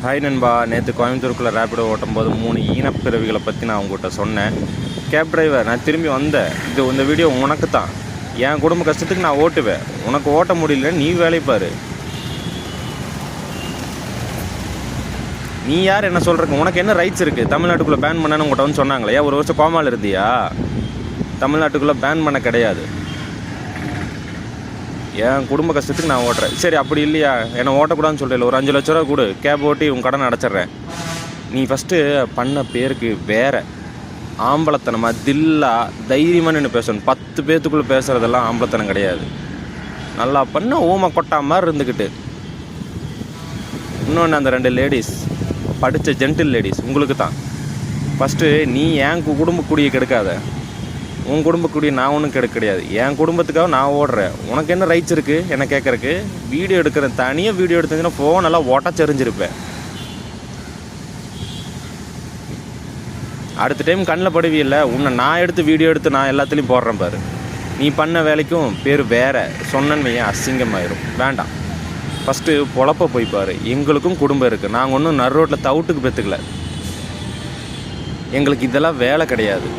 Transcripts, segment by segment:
Hi நண்பா, நேற்று கோயம்புத்தூருக்குள்ளே ரேப்பிடோ ஓட்டும்போது 3 ஈனப்பிறவிகளை பற்றி நான் உங்கள்கிட்ட சொன்னேன். கேப் டிரைவர், நான் திரும்பி வந்தேன். இந்த வீடியோ உனக்கு தான். என் குடும்ப கஷ்டத்துக்கு நான் ஓட்டுவேன். உனக்கு ஓட்ட முடியல, நீ வேலையை பாரு. நீ யார் என்ன சொல்கிறக்கு? உனக்கு என்ன ரைட்ஸ் இருக்குது? தமிழ்நாட்டுக்குள்ளே பேன் பண்ணணும்னு உங்கள்கிட்ட வந்து சொன்னாங்களே, ஒரு வருஷம் கோமாவில் இருந்தியா? தமிழ்நாட்டுக்குள்ளே பேன் பண்ண கிடையாது. என் குடும்ப கஷ்டத்துக்கு நான் ஓட்டுறேன். சரி, அப்படி இல்லையா, என்னை ஓட்டக்கூடாதுன்னு சொல்கிறேன். ஒரு 5 லட்ச ரூபா கொடு, கேப் ஓட்டி உன் கடன் அடைச்சிட்றேன். நீ ஃபஸ்ட்டு பண்ண பேருக்கு வேறு ஆம்பளத்தனமாக தில்லா தைரியமாக நின்று பேசணும். 10 பேர்த்துக்குள்ளே பேசுகிறதெல்லாம் ஆம்பளத்தனம் கிடையாது. நல்லா பண்ண ஊமை கொட்டா மாதிரி இருந்துக்கிட்டு. இன்னொன்று, அந்த 2 லேடிஸ் படித்த ஜென்டில் லேடிஸ் உங்களுக்கு தான். ஃபஸ்ட்டு நீ என் குடும்ப குடியை கெடுக்காத. உன் குடும்பக்குடிய நான் ஒன்றும் கெடுக்க கிடையாது. என் குடும்பத்துக்காக நான் ஓடுறேன். உனக்கு என்ன ரைட்ஸ் இருக்குது என்ன கேட்குறக்கு? வீடியோ எடுக்கிறேன், தனியாக வீடியோ எடுத்துச்சுன்னா ஃபோன் எல்லாம் ஓட்டச்செறிஞ்சிருப்பேன். அடுத்த டைம் கண்ணில் படுவியில்லை, உன்னை நான் எடுத்து வீடியோ எடுத்து நான் எல்லாத்துலேயும் போடுறேன் பாரு. நீ பண்ண வேலைக்கும் பேர் வேறு சொன்னன்னு அசிங்கமாயிரும். வேண்டாம். ஃபஸ்ட்டு பொழப்ப போய் பாரு. எங்களுக்கும் குடும்பம் இருக்குது. நாங்கள் ஒன்றும் நடு ரோட்டில் தவிட்டுக்கு பெற்றுக்கல. எங்களுக்கு இதெல்லாம் வேலை கிடையாது,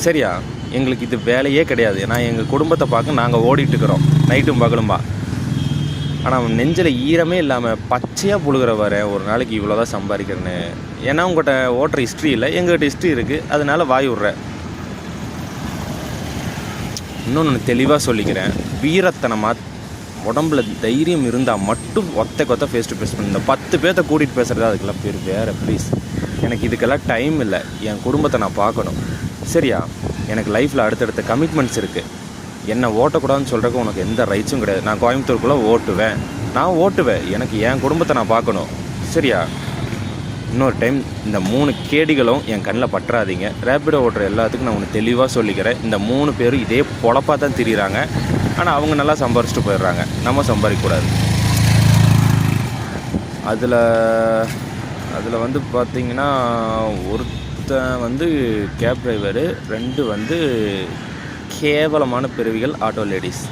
சரியா? எங்களுக்கு இது வேலையே கிடையாது. நான் எங்கள் குடும்பத்தை பார்க்க நாங்கள் ஓடிட்டுருக்குறோம் நைட்டும் பகலும்பா. ஆனால் நெஞ்சில் ஈரமே இல்லாமல் பச்சையாக புழுகிற வரேன் ஒரு நாளைக்கு இவ்வளோ தான் சம்பாதிக்கிறேன்னு. ஏன்னா உங்கள்கிட்ட ஓட்டுற ஹிஸ்ட்ரி இல்லை, எங்கள்கிட்ட ஹிஸ்ட்ரி இருக்குது. அதனால் வாய் விட்றேன். இன்னொன்று தெளிவாக சொல்லிக்கிறேன், வீரத்தனமாக உடம்புல தைரியம் இருந்தால் மட்டும் ஒத்த ஃபேஸ் டு ஃபேஸ் பண்ணி. இந்த 10 பேர்த்த கூட்டிகிட்டு பேசுகிறது அதுக்கெல்லாம் பேர் வேறு. ப்ளீஸ், எனக்கு இதுக்கெல்லாம் டைம் இல்லை. என் குடும்பத்தை நான் பார்க்கணும், சரியா? எனக்கு லைஃப்பில் அடுத்தடுத்த கமிட்மெண்ட்ஸ் இருக்குது. என்னை ஓட்டக்கூடாதுன்னு சொல்கிறக்கு உனக்கு எந்த ரைட்ஸும் கிடையாது. நான் கோயம்புத்தூருக்குள்ளே நான் ஓட்டுவேன். எனக்கு என் குடும்பத்தை நான் பார்க்கணும், சரியா? இன்னொரு டைம் இந்த 3 கேடிகளும் என் கண்ணில் பற்றாதீங்க. ரேப்பிடோ ஓட்டுற எல்லாத்துக்கும் நான் ஒன்று தெளிவாக சொல்லிக்கிறேன். இந்த 3 பேரும் இதே பொழப்பாக தான் திரியிறாங்க. ஆனால் அவங்க நல்லா சம்பாரிச்சிட்டு போயிடுறாங்க, நம்ம சம்பாதிக்கக்கூடாது. அதில் வந்து பார்த்திங்கன்னா, ஒருத்தன் வந்து கேப் டிரைவரு, 2 கேவலமான பிறவிகள் ஆட்டோ லேடிஸ்.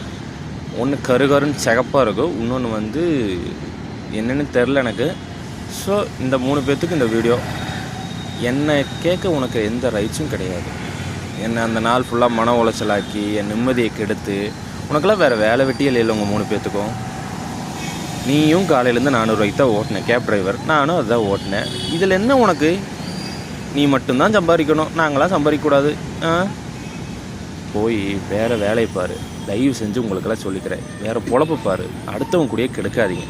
ஒன்று கருகருன்னு சிகப்பாக இருக்கும், இன்னொன்று என்னென்னு தெரில எனக்கு. ஸோ இந்த 3 பேர்த்துக்கு இந்த வீடியோ. என்னை கேட்க உனக்கு எந்த ரைட்ஸும் கிடையாது. என்னை அந்த நாள் ஃபுல்லாக மன உளைச்சலாக்கி என் நிம்மதியை கெடுத்து, உனக்கெல்லாம் வேறு வேலை வெட்டியே இல்லை. உங்கள் 3 பேர்த்துக்கும் நீயும் காலையிலேருந்து 400 ரூபாய்க்கு தான் ஓட்டினேன் கேப் டிரைவர், நானும் அதுதான் ஓட்டினேன். இதில் என்ன உனக்கு? நீ மட்டும்தான் சம்பாதிக்கணும், நாங்களாம் சம்பாதிக்கக்கூடாது. போய் வேறு வேலையை பாரு. தயவு செஞ்சு உங்களுக்கெல்லாம் சொல்லிக்கிறேன், வேறு பொழப்பு பாரு. அடுத்தவங்க கூடயே கெடுக்காதீங்க.